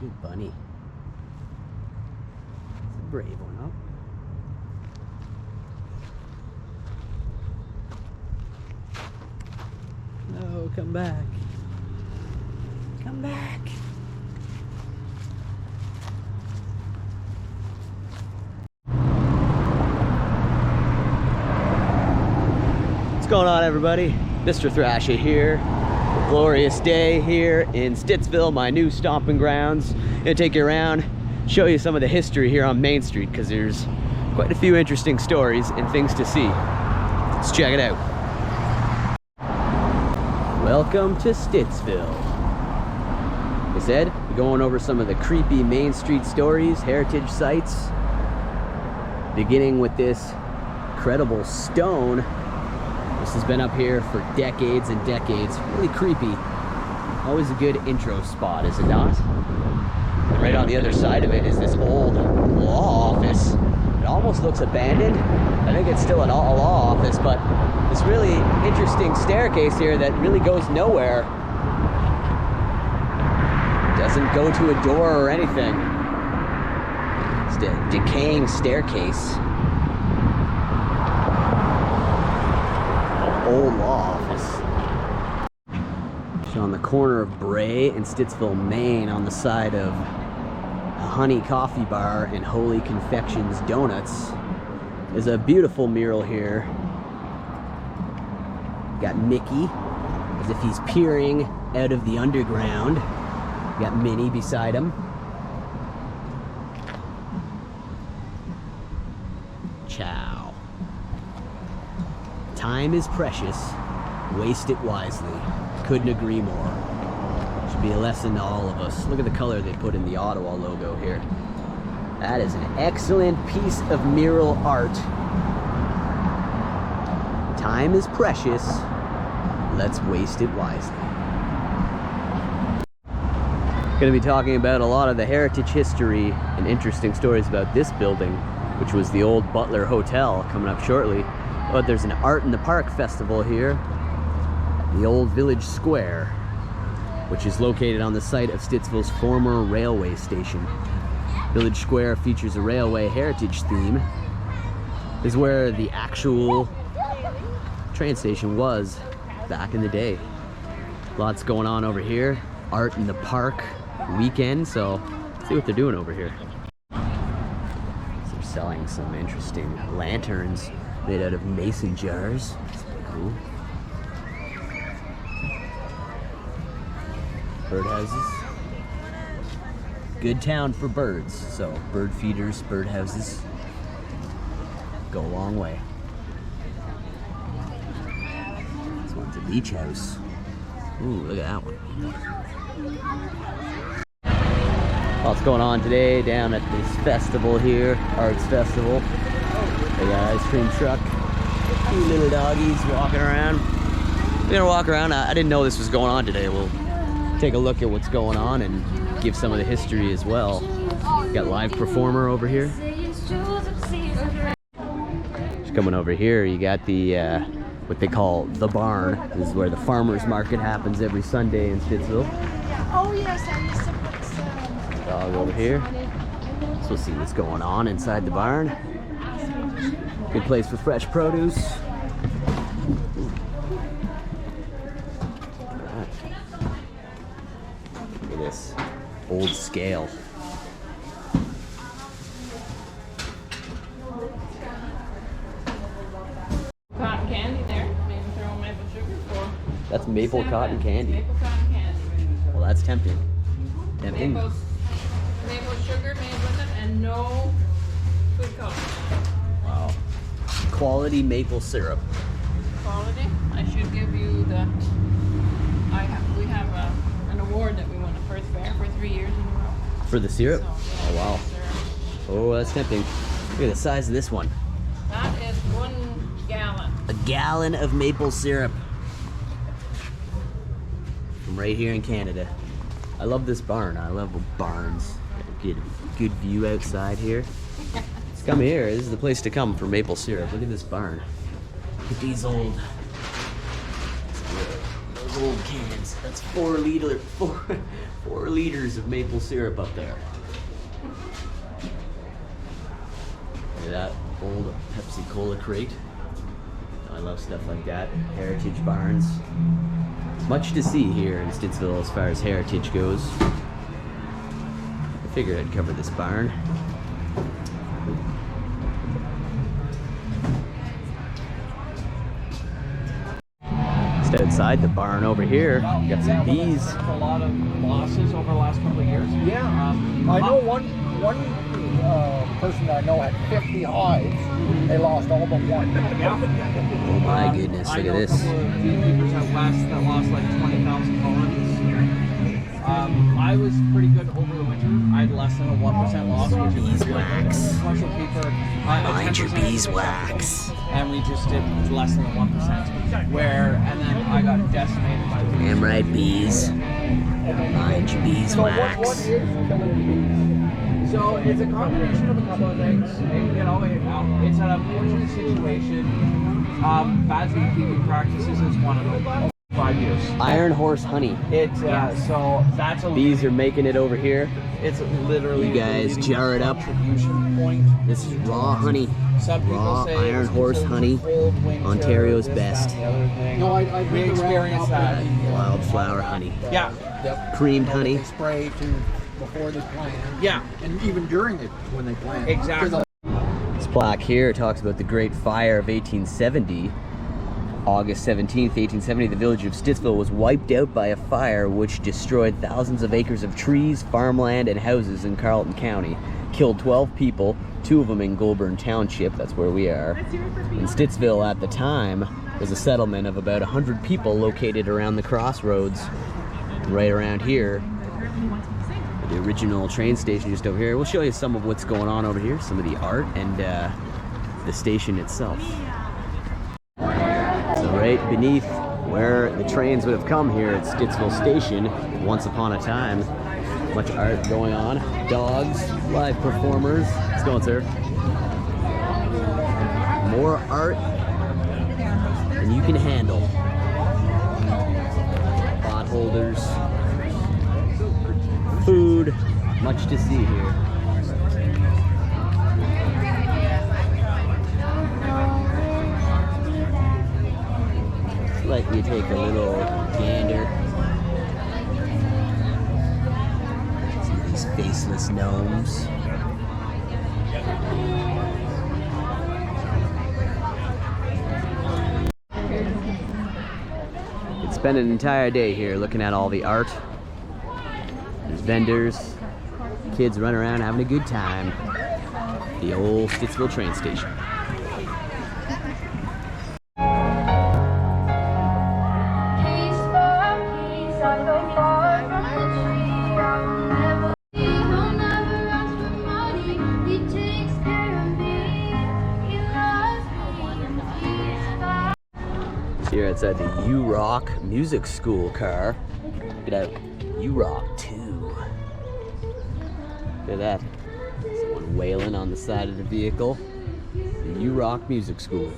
Cute bunny. It's a brave one, huh? No, come back. Come back. What's going on, everybody? Mr. Thrasha here. A glorious day here in Stittsville, my new stomping grounds. Gonna take you around, show you some of the history here on Main Street, because there's quite a few interesting stories and things to see. Let's check it out. Welcome to Stittsville. Like I said, we're going over some of the creepy Main Street stories, heritage sites, beginning with this incredible stone. This has been up here for decades and decades. Really creepy. Always a good intro spot, is it not? And right on the other side of it is this old law office. It almost looks abandoned. I think it's still a law office, but this really interesting staircase here that really goes nowhere. Doesn't go to a door or anything. It's a decaying staircase. Old law office. So on the corner of Bray and Stittsville, Maine, on the side of Honey Coffee Bar and Holy Confections Donuts, is a beautiful mural here. Got Mickey as if he's peering out of the underground. Got Minnie beside him. Ciao. Time is precious. Waste it wisely. Couldn't agree more. Should be a lesson to all of us. Look at the color they put in the Ottawa logo here. That is an excellent piece of mural art. Time is precious. Let's waste it wisely. Going to be talking about a lot of the heritage history and interesting stories about this building, which was the old Butler Hotel, coming up shortly. But there's an Art in the Park festival here at the old village square, which is located on the site of Stittsville's former railway station. Village Square features a railway heritage theme. This is where the actual train station was back in the day. Lots going on over here. Art in the Park weekend, so let's see what they're doing over here. So they're selling some interesting lanterns made out of mason jars. That's pretty cool. Birdhouses. Good town for birds, so bird feeders, birdhouses go a long way. This one's a beach house. Ooh, look at that one. Lots going on today down at this festival here, Arts Festival. They got an ice cream truck. Two little doggies walking around. We're gonna walk around. I didn't know this was going on today. We'll take a look at what's going on and give some of the history as well. Got live performer over here. Just coming over here, you got the what they call the barn. This is where the farmers market happens every Sunday in Stittsville. Oh yes, I used to put some Dog over here. So we'll see what's going on inside the barn. Good place for fresh produce. Right. Look at this old scale. cotton candy there. Maybe throw maple sugar for. That's maple cotton candy. Maple cotton candy. Well, that's tempting. Tempting. Maple sugar made with it and no food coloring. Wow. Quality maple syrup. Quality. I should give you the. We have an award that we won at First Fair for 3 years in a row. For the syrup? So, yeah, Oh, wow. syrup. Oh, that's tempting. Look at the size of this one. That is 1 gallon. A gallon of maple syrup. From right here in Canada. I love this barn. I love barns. Good view outside here. Come here. This is the place to come for maple syrup. Look at this barn. Look at these old gold cans. That's 4 liters of maple syrup up there. Look at that old Pepsi Cola crate. I love stuff like that. Heritage barns. Much to see here in Stittsville as far as heritage goes. I figured I'd cover this barn. Just outside the barn over here, got some bees. A lot of losses over the last couple of years. Yeah, I know one person I know had 50 hives. They lost all but one. Yeah. Oh my goodness, look at this. I know a couple of beekeepers out west that lost like 20,000 colonies. I was pretty good over the winter. I had less than a 1% loss, which is really Beeswax. commercial paper. Mind your beeswax. And we just did less than a 1%. And then I got decimated by bees. Damn right, bees. Mind your So what beeswax. is killing bees? So it's a combination of a couple of things. It's an unfortunate situation. Bad beekeeping practices is one of them. 5 years. Iron horse honey. So that's a Bees are making it over here. It's literally You guys the jar it up. contribution point. This is raw honey. Some people Raw say iron it's horse considered honey. cold winter, Ontario's this, best. that, and the other thing. No, I We experienced that. Wildflower honey. Yeah. Creamed honey. They spray before they plant. Yeah. And even during it when they plant. Exactly. This plaque here talks about the Great Fire of 1870. August 17th, 1870, the village of Stittsville was wiped out by a fire which destroyed thousands of acres of trees, farmland, and houses in Carleton County. Killed 12 people, 2 of them in Goulburn Township, that's where we are. In Stittsville at the time was a settlement of about 100 people located around the crossroads, right around here. The original train station just over here. We'll show you some of what's going on over here, some of the art and the station itself. So right beneath where the trains would have come here at Stittsville Station, once upon a time, much art going on. Dogs, live performers. What's going, sir? More art than you can handle. Pot holders. Food. Much to see here. Let you take a little gander. See these faceless gnomes. Could spend an entire day here looking at all the art. There's vendors, kids running around having a good time. The old Stittsville train station. Here outside the U-Rock Music School car. Look at that, U-Rock 2. Look at that. Someone wailing on the side of the vehicle. The U-Rock Music School.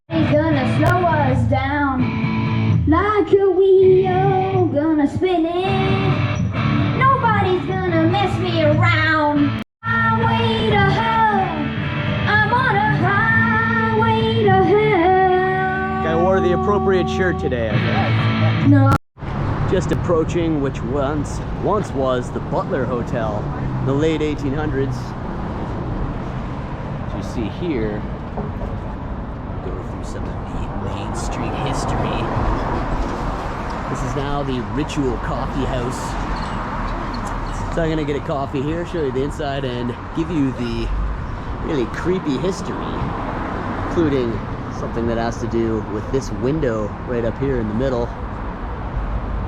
He's gonna slow us down like a wheel, gonna spin it. Nobody's gonna mess me around. Highway to hell, I'm on a highway to hell. I wore the appropriate shirt today, I guess. No. Just approaching which once was the Butler Hotel in the late 1800s. As you see here, go through some of the Main Street history. This is now the Ritual Coffee House. So I'm gonna get a coffee here, show you the inside, and give you the really creepy history, including something that has to do with this window right up here in the middle.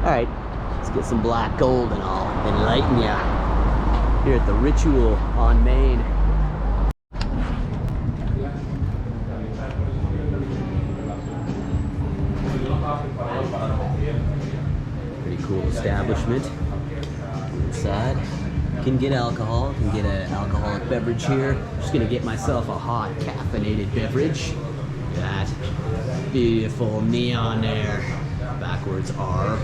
All right, let's get some black gold and I'll enlighten ya here at the Ritual on Main. Pretty cool establishment. Inside, you can get alcohol, you can get an alcoholic beverage here. Just gonna get myself a hot caffeinated beverage. Look at that. Beautiful neon there. Backwards R.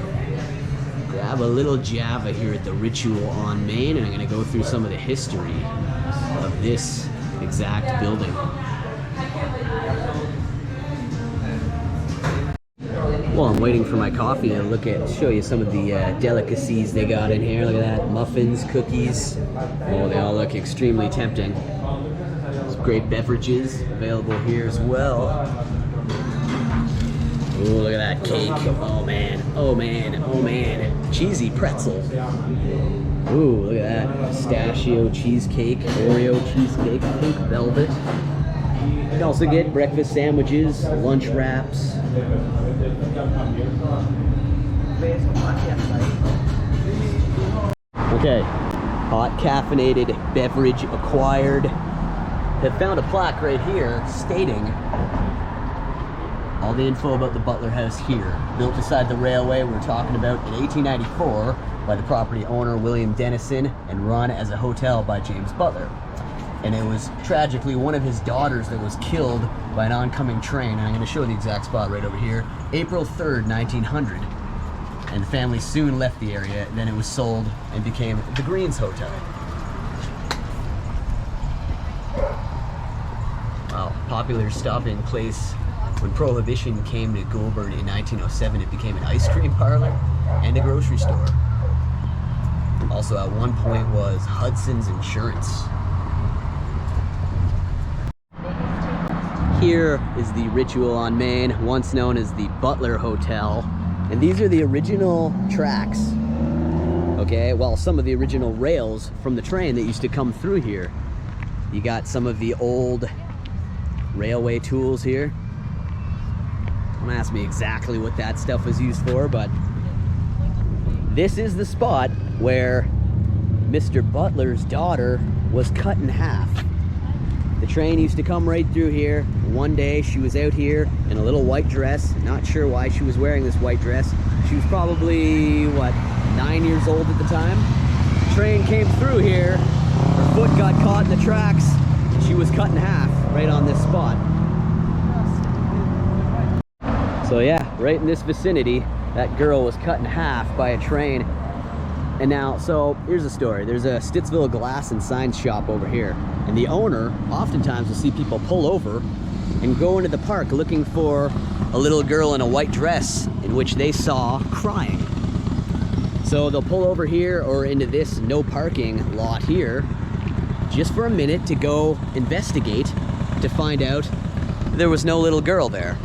Grab a little Java here at the Ritual on Main, and I'm going to go through some of the history of this exact building. While I'm waiting for my coffee, I'll show you some of the delicacies they got in here. Look at that, muffins, cookies. Oh, they all look extremely tempting. Some great beverages available here as well. Oh, look at that cake. Oh man, oh man, oh man. Cheesy pretzel. Ooh, look at that. Pistachio cheesecake, Oreo cheesecake, pink velvet. You can also get breakfast sandwiches, lunch wraps. Okay, hot caffeinated beverage acquired. Have found a plaque right here stating all the info about the Butler House here. Built beside the railway we're talking about in 1894 by the property owner William Dennison and run as a hotel by James Butler. And it was tragically one of his daughters that was killed by an oncoming train. And I'm going to show the exact spot right over here. April 3rd, 1900. And the family soon left the area. Then it was sold and became the Greens Hotel. Wow, popular stopping place. When Prohibition came to Goulburn in 1907, it became an ice cream parlor and a grocery store. Also at one point was Hudson's Insurance. Here is the Ritual on Main, once known as the Butler Hotel. And these are the original tracks. Okay, well, some of the original rails from the train that used to come through here. You got some of the old railway tools here. Don't ask me exactly what that stuff was used for, but this is the spot where Mr. Butler's daughter was cut in half. The train used to come right through here. One day she was out here in a little white dress. Not sure why she was wearing this white dress. She was probably, what, 9 years old at the time? The train came through here. Her foot got caught in the tracks. And she was cut in half right on this spot. So yeah, right in this vicinity, that girl was cut in half by a train. And now, so here's the story. There's a Stittsville glass and sign shop over here. And the owner oftentimes will see people pull over and go into the park looking for a little girl in a white dress in which they saw crying. So they'll pull over here or into this no parking lot here just for a minute to go investigate to find out there was no little girl there.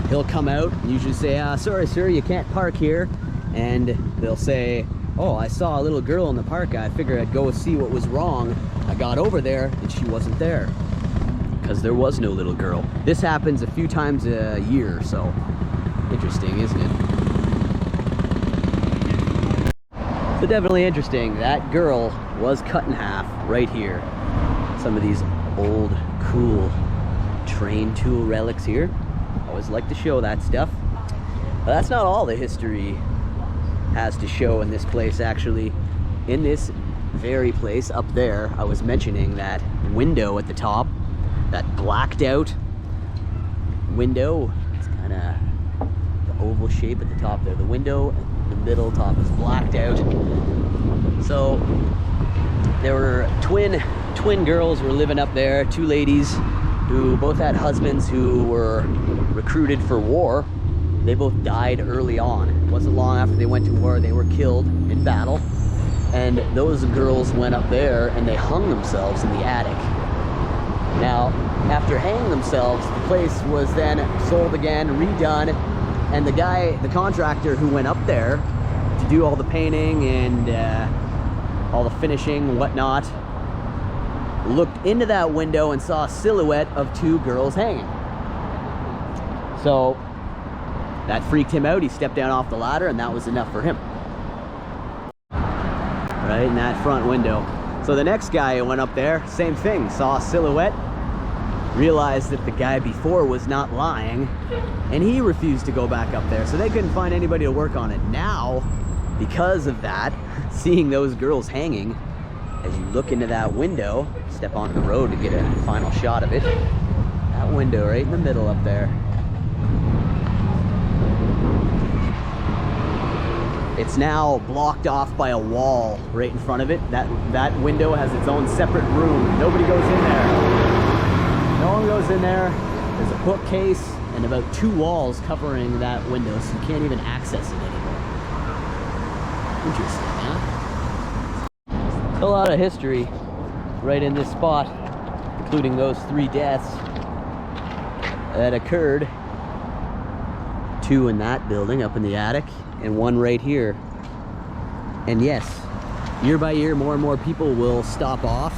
He'll come out and usually say, sorry sir, you can't park here. And they'll say, oh, I saw a little girl in the park. I figured I'd go see what was wrong. I got over there and she wasn't there because there was no little girl. This happens a few times a year, so interesting, isn't it? So definitely interesting. That girl was cut in half right here. Some of these old, cool train tool relics here. Always like to show that stuff. But that's not all the history has to show in this place, actually. In this very place up there, I was mentioning that window at the top, that blacked out window. It's kind of the oval shape at the top there. The window in the middle top is blacked out. So there were twin girls were living up there, two ladies who both had husbands who were recruited for war. They both died early on. It wasn't long after they went to war, they were killed in battle. And those girls went up there and they hung themselves in the attic. Now, after hanging themselves, the place was then sold again, redone, and the contractor who went up there to do all the painting and all the finishing and whatnot, looked into that window and saw a silhouette of two girls hanging. So that freaked him out. He stepped down off the ladder and that was enough for him. Right in that front window. So the next guy who went up there, same thing, saw a silhouette, realized that the guy before was not lying, and he refused to go back up there. So they couldn't find anybody to work on it. Now, because of that, seeing those girls hanging, as you look into that window, step onto the road to get a final shot of it, that window right in the middle up there. It's now blocked off by a wall right in front of it. That window has its own separate room. Nobody goes in there. No one goes in there. There's a bookcase and about 2 walls covering that window, so you can't even access it anymore. Interesting, huh? A lot of history right in this spot, including those 3 deaths that occurred. 2 in that building up in the attic, and 1 right here. And yes, year by year, more and more people will stop off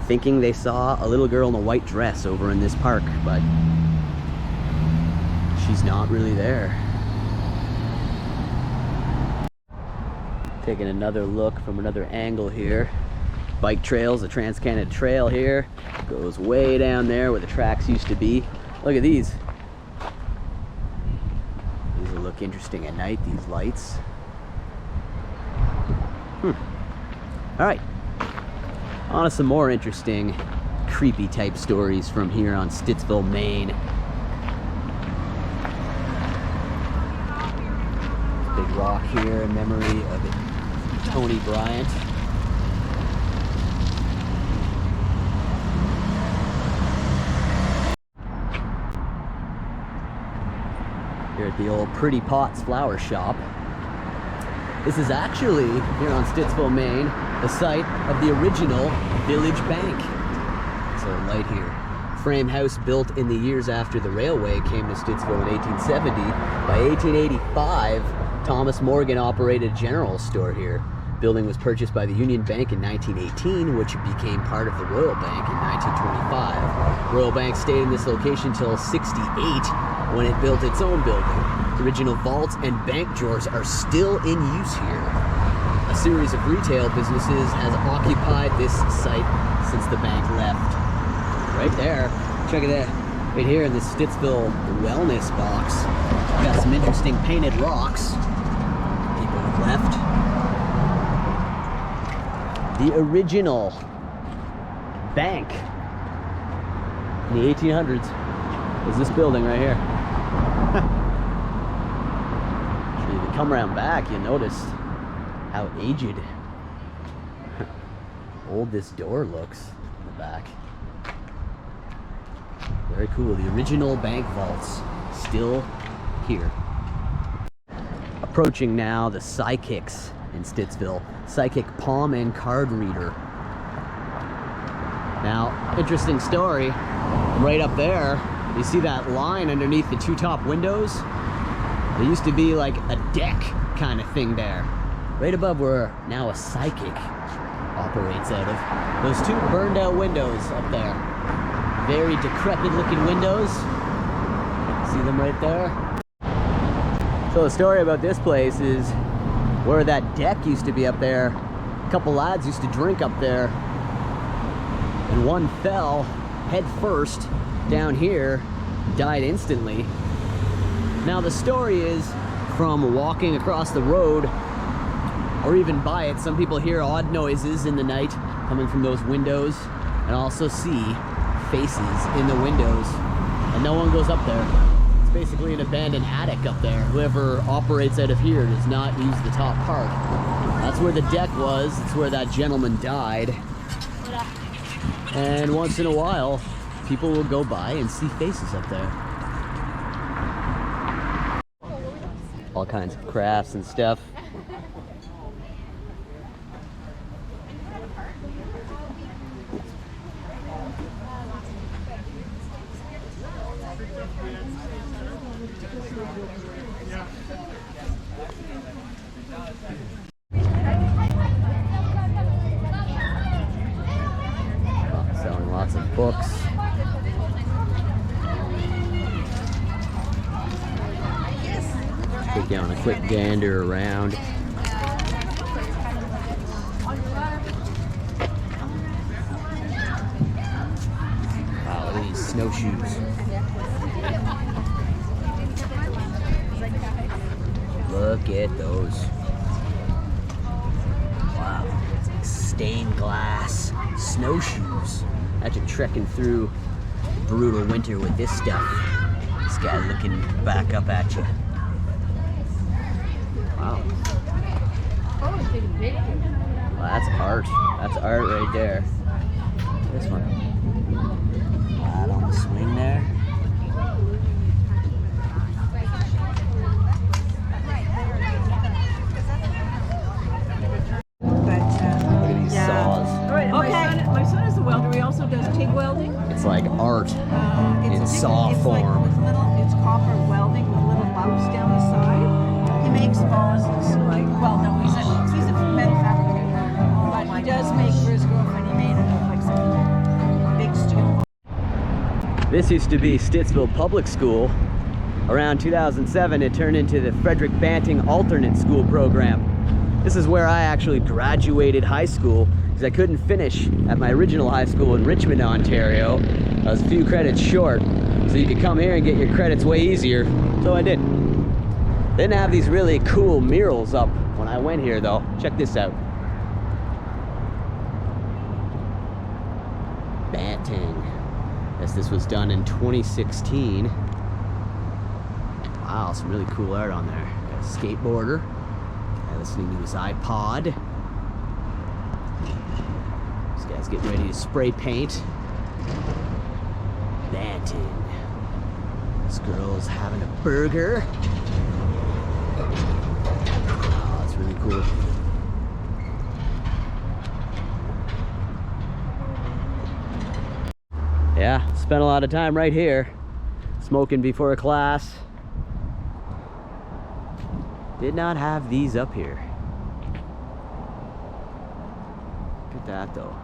thinking they saw a little girl in a white dress over in this park, but she's not really there. Taking another look from another angle here. Bike trails, the Trans-Canada Trail here goes way down there where the tracks used to be. Look at these. These will look interesting at night, these lights. All right, on to some more interesting, creepy type stories from here on Stittsville, Maine. Big rock here in memory of Tony Bryant. Here at the old Pretty Pots flower shop. This is actually, here on Stittsville, Maine, the site of the original Village Bank. So light here. Frame house built in the years after the railway came to Stittsville in 1870. By 1885, Thomas Morgan operated a general store here. Building was purchased by the Union Bank in 1918, which became part of the Royal Bank in 1925. Royal Bank stayed in this location till '68 when it built its own building. Original vaults and bank drawers are still in use here. A series of retail businesses has occupied this site since the bank left. Right there, check it out. Right here in this Stittsville Wellness box, got some interesting painted rocks people have left. The original bank in the 1800s was this building right here. If you come around back, you notice how aged, old this door looks in the back. Very cool. The original bank vaults still here. Approaching now the Psychics in Stittsville. Psychic palm and card reader. Now, interesting story. Right up there, you see that line underneath the 2 top windows? There used to be like a deck kind of thing there. Right above where now a psychic operates out of. Those 2 burned out windows up there. Very decrepit looking windows. See them right there? So the story about this place is where that deck used to be up there. A couple lads used to drink up there, and one fell head first down here, died instantly. Now the story is from walking across the road or even by it, some people hear odd noises in the night coming from those windows and also see faces in the windows, and no one goes up there. It's basically an abandoned attic up there. Whoever operates out of here does not use the top part. That's where the deck was. It's where that gentleman died. And once in a while, people will go by and see faces up there. All kinds of crafts and stuff. Selling lots of books. Take you on a quick gander around. Wow, look at these snowshoes. Look at those. Wow, it's like stained glass snowshoes. Imagine trekking through brutal winter with this stuff. This guy looking back up at you. Wow. Well, that's art. That's art right there. This one. Right on the swing there. Look at these saws. Right, my son is a welder. He also does TIG welding. It's like art in saw it's form. Like with it's copper welding with little lumps down the side. He makes vases. Like, well, no, he's a metal fabricator. But he does make for his girlfriend. He made like some big steel. This used to be Stittsville Public School. Around 2007, it turned into the Frederick Banning alternate school program. This is where I actually graduated high school because I couldn't finish at my original high school in Richmond, Ontario. I was a few credits short, so you could come here and get your credits way easier. So I did. They didn't have these really cool murals up when I went here though. Check this out. Banting. Guess this was done in 2016. Wow, some really cool art on there. Got a skateboarder. Listening to his iPod. This guy's getting ready to spray paint. Banting. This girl's having a burger. Oh, that's really cool. Yeah, spent a lot of time right here, smoking before class. Did not have these up here. Look at that though.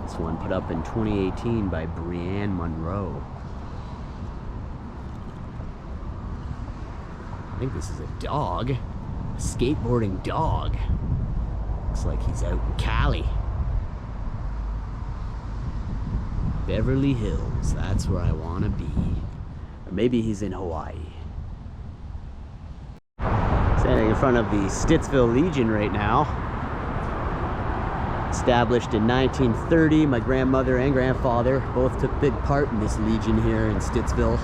This one put up in 2018 by Brianne Monroe. I think this is a dog. A skateboarding dog. Looks like he's out in Cali. Beverly Hills, that's where I want to be. Or maybe he's in Hawaii. Standing in front of the Stittsville Legion right now. Established in 1930, my grandmother and grandfather both took big part in this Legion here in Stittsville.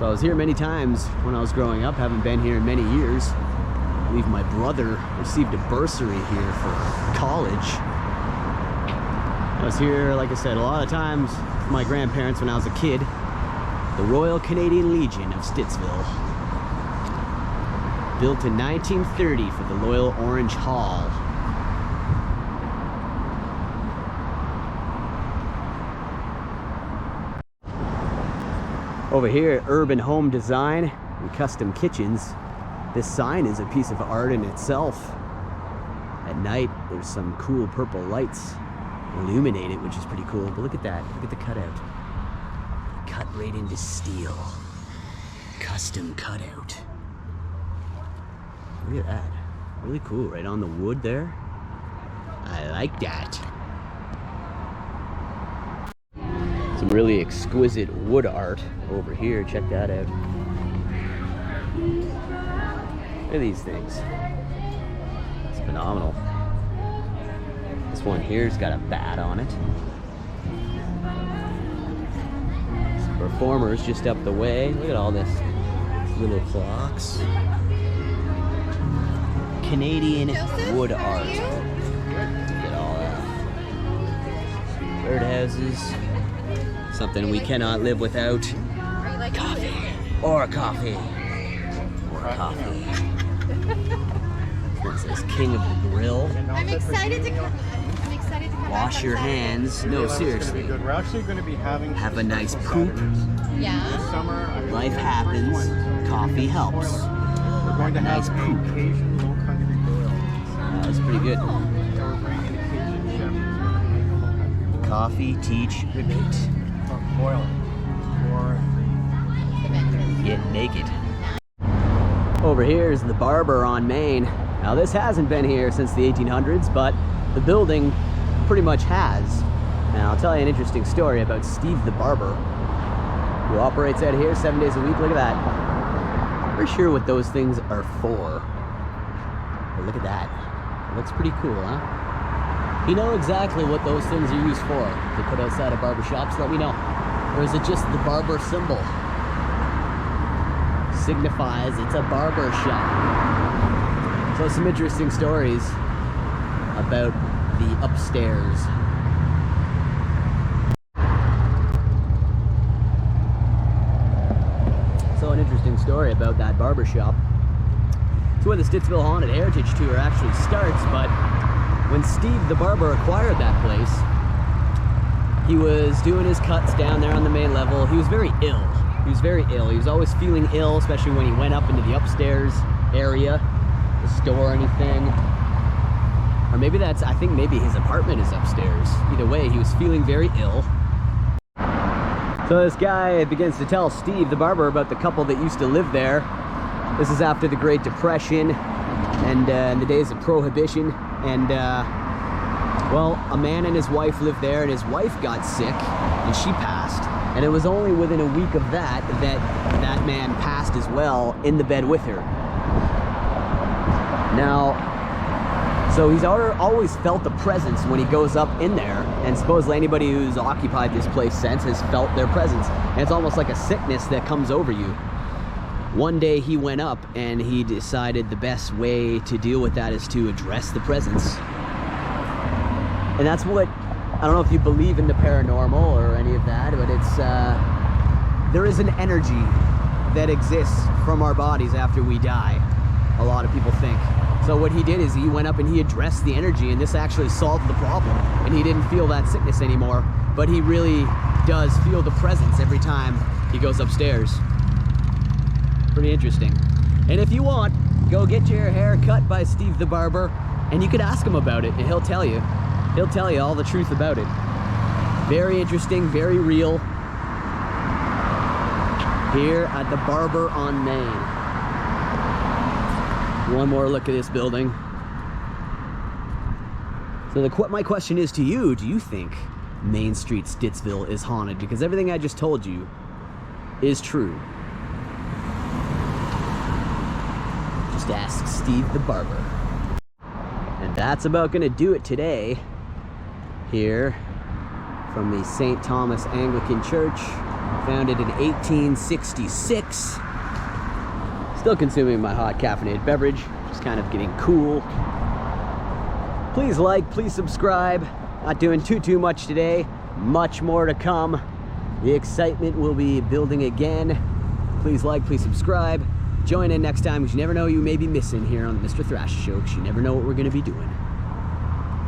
So I was here many times when I was growing up, haven't been here in many years. I believe my brother received a bursary here for college. I was here, like I said, a lot of times with my grandparents when I was a kid. The Royal Canadian Legion of Stittsville. Built in 1930 for the Loyal Orange Hall. Over here at Urban Home Design and Custom Kitchens, this sign is a piece of art in itself. At night, there's some cool purple lights illuminate it, which is pretty cool. But look at that, look at the cutout. Cut right into steel. Custom cutout. Look at that. Really cool, right on the wood there. I like that. Some really exquisite wood art over here. Check that out. Look at these things. It's phenomenal. This one here's got a bat on it. Some performers just up the way. Look at all this. Little clocks. Canadian wood art. Look at all that. Birdhouses. Something we cannot live without. Coffee. Or coffee. Or coffee. This says King of the Grill. I'm excited to come. Wash your hands. No, seriously. We're actually going to be having Have a nice poop. Yeah. this summer. Life happens. Coffee helps. We're going to Nice have poop. an Cajun low country boil. That's pretty good. So we're bringing a Cajun chef who's going to make a low country boil. Coffee, teach, rebate. Boil for Get naked. Over here is the Barber on Main. Now this hasn't been here since the 1800s, but the building pretty much has. Now I'll tell you an interesting story about Steve the Barber, who operates out here 7 days a week. Look at that. I'm not sure what those things are for, but look at that. It looks pretty cool, huh? If you know exactly what those things are used for, to put outside of barber shops, let me know. Or is it just the barber symbol? Signifies it's a barber shop. So some interesting stories about the upstairs. So an interesting story about that barber shop. It's where the Stittsville Haunted Heritage Tour actually starts, but when Steve the Barber acquired that place, he was doing his cuts down there on the main level. He was very ill. He was very ill. He was always feeling ill, especially when he went up into the upstairs area, the store or anything. Or maybe that's, I think maybe his apartment is upstairs. Either way, he was feeling very ill. So this guy begins to tell Steve the Barber about the couple that used to live there. This is after the Great Depression and in the days of Prohibition. And well, a man and his wife lived there, and his wife got sick and she passed. And it was only within a week of that that man passed as well, in the bed with her. Now, so he's always felt the presence when he goes up in there, and supposedly anybody who's occupied this place since has felt their presence. And it's almost like a sickness that comes over you. One day he went up and he decided the best way to deal with that is to address the presence. And that's what, I don't know if you believe in the paranormal or any of that, but it's, there is an energy that exists from our bodies after we die, a lot of people think. So what he did is he went up and he addressed the energy, and this actually solved the problem. And he didn't feel that sickness anymore, but he really does feel the presence every time he goes upstairs. Pretty interesting. And if you want, go get your hair cut by Steve the Barber, and you could ask him about it, and he'll tell you. He'll tell you all the truth about it. Very interesting, very real. Here at the Barber on Main. One more look at this building. So my question is to you, do you think Main Street Stittsville is haunted? Because everything I just told you is true. Just ask Steve the Barber. And that's about gonna do it today here from the St. Thomas Anglican Church, founded in 1866. Still consuming my hot caffeinated beverage, just kind of getting cool. Please like, please subscribe. Not doing too much today. Much more to come. The excitement will be building again. Please like, please subscribe. Join in next time, because you never know, you may be missing here on the Mr. Thrasha Show, because you never know what we're going to be doing.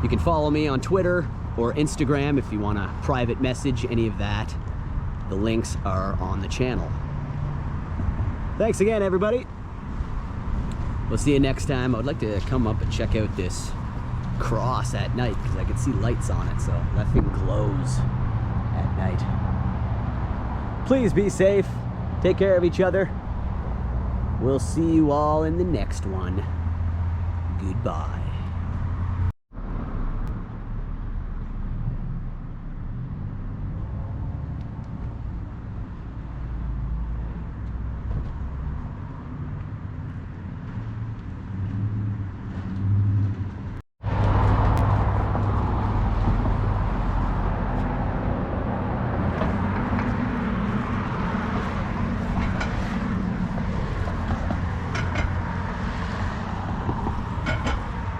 You can follow me on Twitter or Instagram if you want a private message, any of that. The links are on the channel. Thanks again, everybody. We'll see you next time. I would like to come up and check out this cross at night, because I can see lights on it, so that thing glows at night. Please be safe. Take care of each other. We'll see you all in the next one. Goodbye.